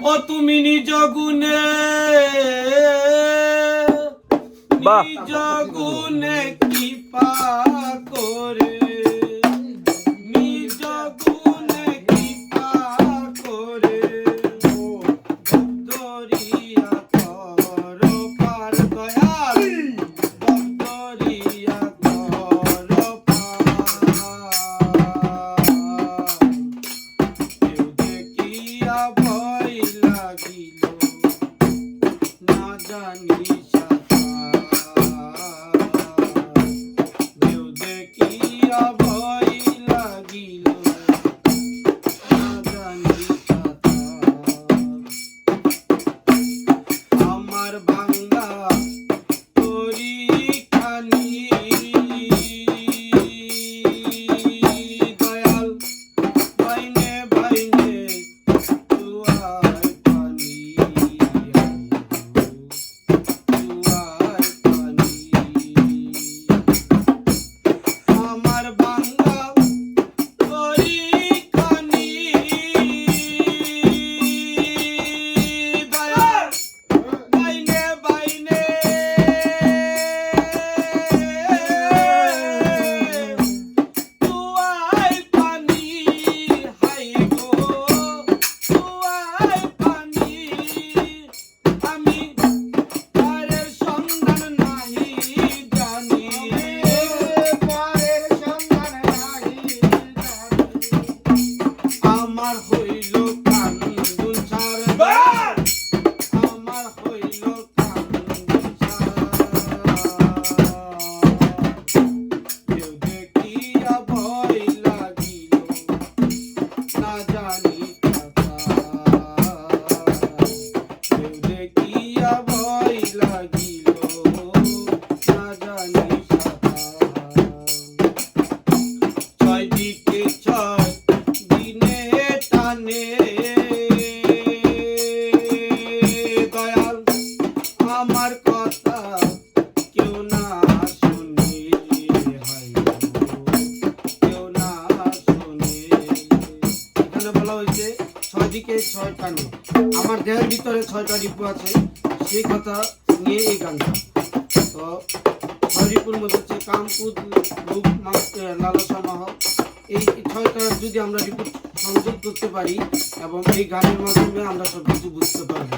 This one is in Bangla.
ও তুমি নিজ গুণে নিজ গুণে কৃপা করে নিজ গুণে কৃপা করে দরিয়া কর পার দয়াল দরিয়া কর পার কেউ দেখিয়া ভয় লাগিল না জানি কেউ দেখিয়া ভয় লাগিল না জানি আমার ভাঙ্গা তরি খানি দয়াল বাইনে বাইনে তুয়ার পানি তুয়ার পানি আমার ভাঙ্গা তরি খানি দয়াল বাইনে বাইনে তুয়ার পানি হাই গো তুয়ার পানি আমি পারের সন্ধান নাহি জানি পারের সন্ধান নাহি জানি। আমার হইল কান্দুন সার আমার হইল কান্দুন সার কেউ দেখিয়া ভয় লাগিল না জানি কেউ দেখিয়া ভয় লাগিল না জানি ছয় দিকে ছয় দিনে টানে দয়াল আমার কথা কেউ না শুনে হায় গো, কেউ না শুনে এখানে বলা হয়েছে ছয় দিকে ছয় টানে আমার দেহের ভিতরে ছয়টা রিপু আছে সেই কথা নিয়ে এই গানটা তো ছয় রিপুর মধ্যে হচ্ছে কাম কুদ রূপ লালসা মাহ এই ছয়টা যদি আমরা রিপোর্ট সংযোগ করতে পারি এবং এই গানের মাধ্যমে আমরা সব কিছু বুঝতে পারবো